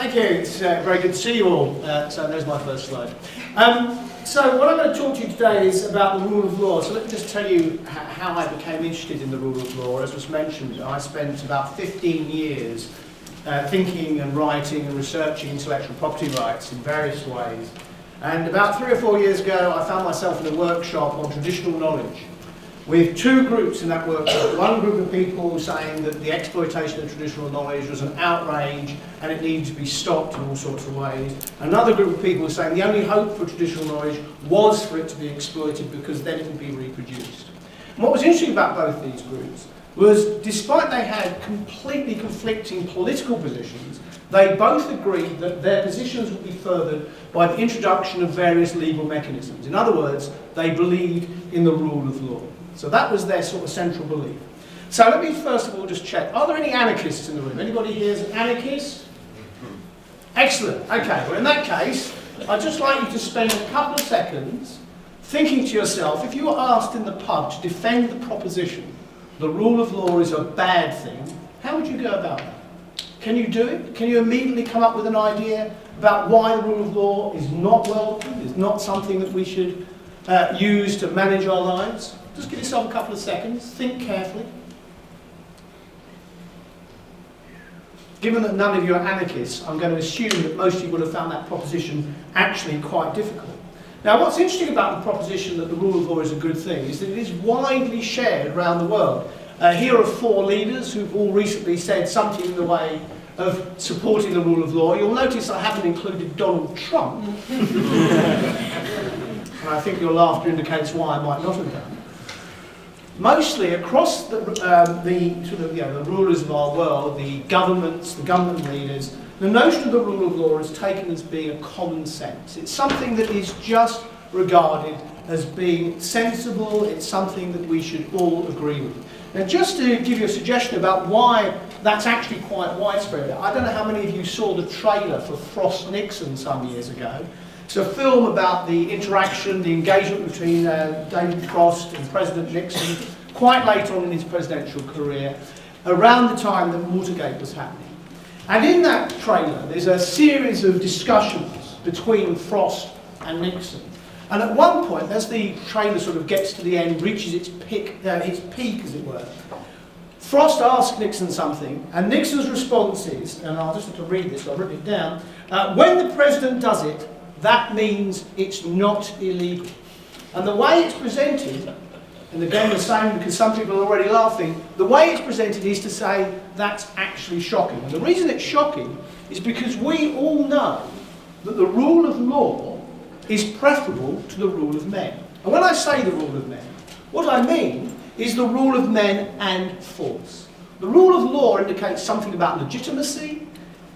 Thank you. It's very good to see you all. So there's my first slide. So what I'm going to talk to you today is about the rule of law. So let me just tell you how I became interested in the rule of law. As was mentioned, I spent about 15 years thinking and writing and researching intellectual property rights in various ways. And about 3 or 4 years ago, I found myself in a workshop on traditional knowledge, with two groups in that workshop. One group of people saying that the exploitation of traditional knowledge was an outrage and it needed to be stopped in all sorts of ways. Another group of people saying the only hope for traditional knowledge was for it to be exploited because then it would be reproduced. And what was interesting about both these groups was, despite they had completely conflicting political positions, they both agreed that their positions would be furthered by the introduction of various legal mechanisms. In other words, they believed in the rule of law. So that was their sort of central belief. So let me first of all just check. Are there any anarchists in the room? Anybody here is an anarchist? Excellent. Okay, well in that case, I'd just like you to spend a couple of seconds thinking to yourself, if you were asked in the pub to defend the proposition the rule of law is a bad thing, how would you go about that? Can you do it? Can you immediately come up with an idea about why the rule of law is not welcome, is not something that we should use to manage our lives? Just give yourself a couple of seconds, think carefully. Given that none of you are anarchists, I'm going to assume that most of you will have found that proposition actually quite difficult. Now, what's interesting about the proposition that the rule of law is a good thing is that it is widely shared around the world. Here are 4 leaders who've all recently said something in the way of supporting the rule of law. You'll notice I haven't included Donald Trump. And I think your laughter indicates why I might not have done. Mostly across the rulers of our world, the governments, the government leaders, the notion of the rule of law is taken as being a common sense. It's something that is just regarded as being sensible. It's something that we should all agree with. Now, just to give you a suggestion about why that's actually quite widespread, I don't know how many of you saw the trailer for Frost Nixon some years ago. It's a film about the interaction, the engagement between David Frost and President Nixon quite late on in his presidential career, around the time that Watergate was happening. And in that trailer, there's a series of discussions between Frost and Nixon. And at one point, as the trailer sort of gets to the end, reaches its peak, as it were, Frost asks Nixon something, and Nixon's response is, and I'll just have to read this, I've written it down, when the president does it, that means it's not illegal. And the way it's presented, and again the same because some people are already laughing, the way it's presented is to say that's actually shocking. And the reason it's shocking is because we all know that the rule of law is preferable to the rule of men. And when I say the rule of men, what I mean is the rule of men and force. The rule of law indicates something about legitimacy,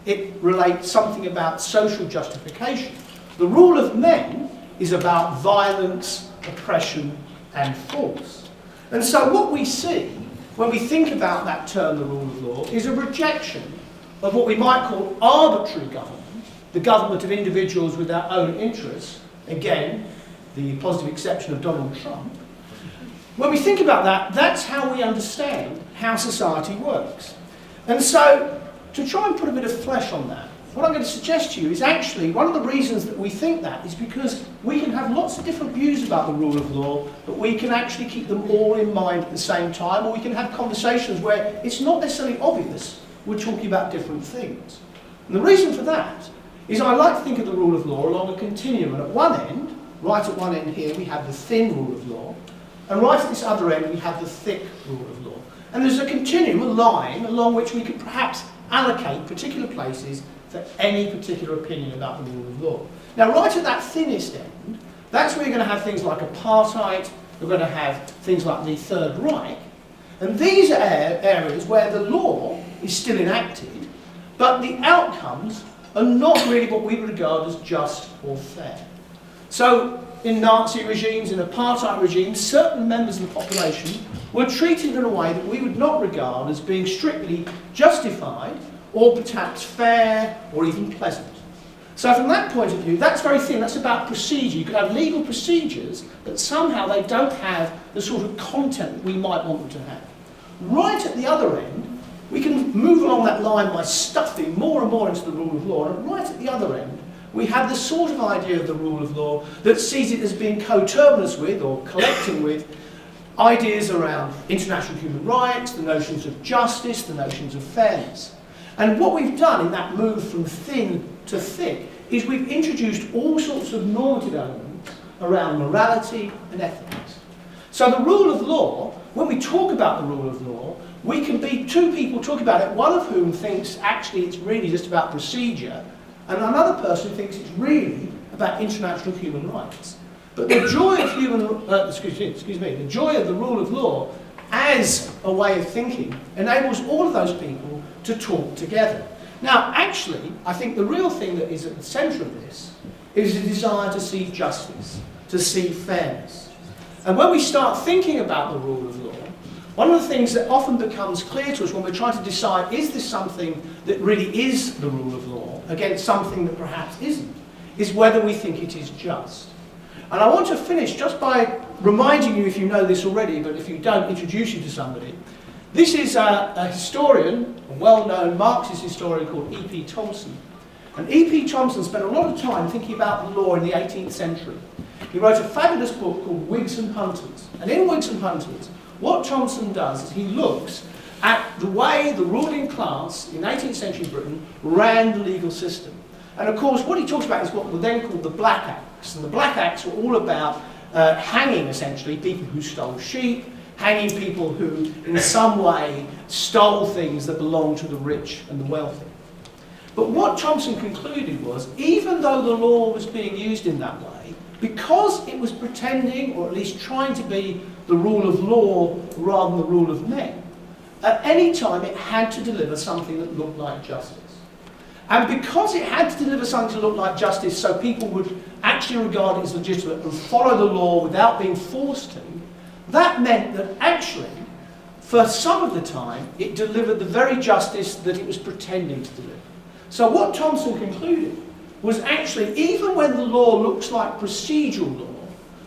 it relates something about social justification. The rule of men is about violence, oppression and force. And so what we see when we think about that term, the rule of law, is a rejection of what we might call arbitrary government, the government of individuals with their own interests, again, the positive exception of Donald Trump. When we think about that, that's how we understand how society works. And so, to try and put a bit of flesh on that, what I'm going to suggest to you is actually one of the reasons that we think that is because we can have lots of different views about the rule of law, but we can actually keep them all in mind at the same time, or we can have conversations where it's not necessarily obvious we're talking about different things. And the reason for that is I like to think of the rule of law along a continuum, and at one end, right at one end here, we have the thin rule of law, and right at this other end we have the thick rule of law. And there's a continuum, a line, along which we could perhaps allocate particular places for any particular opinion about the rule of law. Now, right at that thinnest end, that's where you're going to have things like apartheid, you're going to have things like the Third Reich, and these are areas where the law is still enacted, but the outcomes are not really what we regard as just or fair. So, in Nazi regimes, in apartheid regimes, certain members of the population were treated in a way that we would not regard as being strictly justified or perhaps fair or even pleasant. So from that point of view, that's very thin. That's about procedure. You could have legal procedures, but somehow they don't have the sort of content that we might want them to have. Right at the other end, We can move along that line by stuffing more and more into the rule of law, and right at the other end, we have the sort of idea of the rule of law that sees it as being coterminous with, or collecting with, ideas around international human rights, the notions of justice, the notions of fairness. And what we've done in that move from thin to thick is we've introduced all sorts of normative elements around morality and ethics. So the rule of law, when we talk about the rule of law, we can be two people talking about it, one of whom thinks actually it's really just about procedure, and another person thinks it's really about international human rights. But the joy of the joy of the rule of law as a way of thinking enables all of those people to talk together. Now, actually, I think the real thing that is at the centre of this is a desire to see justice, to see fairness. And when we start thinking about the rule of law, one of the things that often becomes clear to us when we're trying to decide, is this something that really is the rule of law against something that perhaps isn't, is whether we think it is just. And I want to finish just by reminding you, if you know this already, but if you don't, introduce you to somebody. This is a historian, a well-known Marxist historian called E.P. Thompson. And E.P. Thompson spent a lot of time thinking about the law in the 18th century. He wrote a fabulous book called Whigs and Hunters. And in Whigs and Hunters, what Thompson does is he looks at the way the ruling class in 18th century Britain ran the legal system. And of course, what he talks about is what were then called the Black Acts. And the Black Acts were all about hanging, essentially, people who stole sheep, hanging people who, in some way, stole things that belonged to the rich and the wealthy. But what Thompson concluded was, even though the law was being used in that way, because it was pretending, or at least trying to be, the rule of law rather than the rule of men, at any time it had to deliver something that looked like justice. And because it had to deliver something to look like justice so people would actually regard it as legitimate and follow the law without being forced to, that meant that actually, for some of the time, it delivered the very justice that it was pretending to deliver. So what Thompson concluded was actually, even when the law looks like procedural law,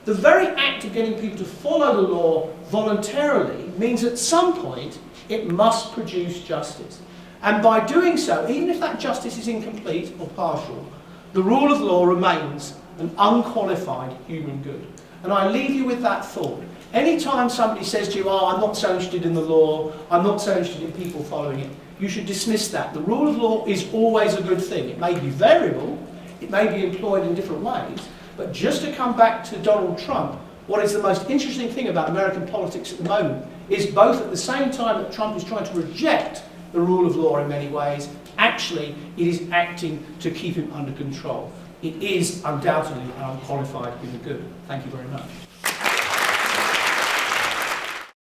the very act of getting people to follow the law voluntarily means at some point it must produce justice. And by doing so, even if that justice is incomplete or partial, the rule of law remains an unqualified human good. And I leave you with that thought. Anytime somebody says to you, oh, I'm not so interested in the law, I'm not so interested in people following it, you should dismiss that. The rule of law is always a good thing. It may be variable, it may be employed in different ways, but just to come back to Donald Trump, what is the most interesting thing about American politics at the moment is both at the same time that Trump is trying to reject the rule of law in many ways, actually it is acting to keep him under control. It is undoubtedly an unqualified human good. Thank you very much.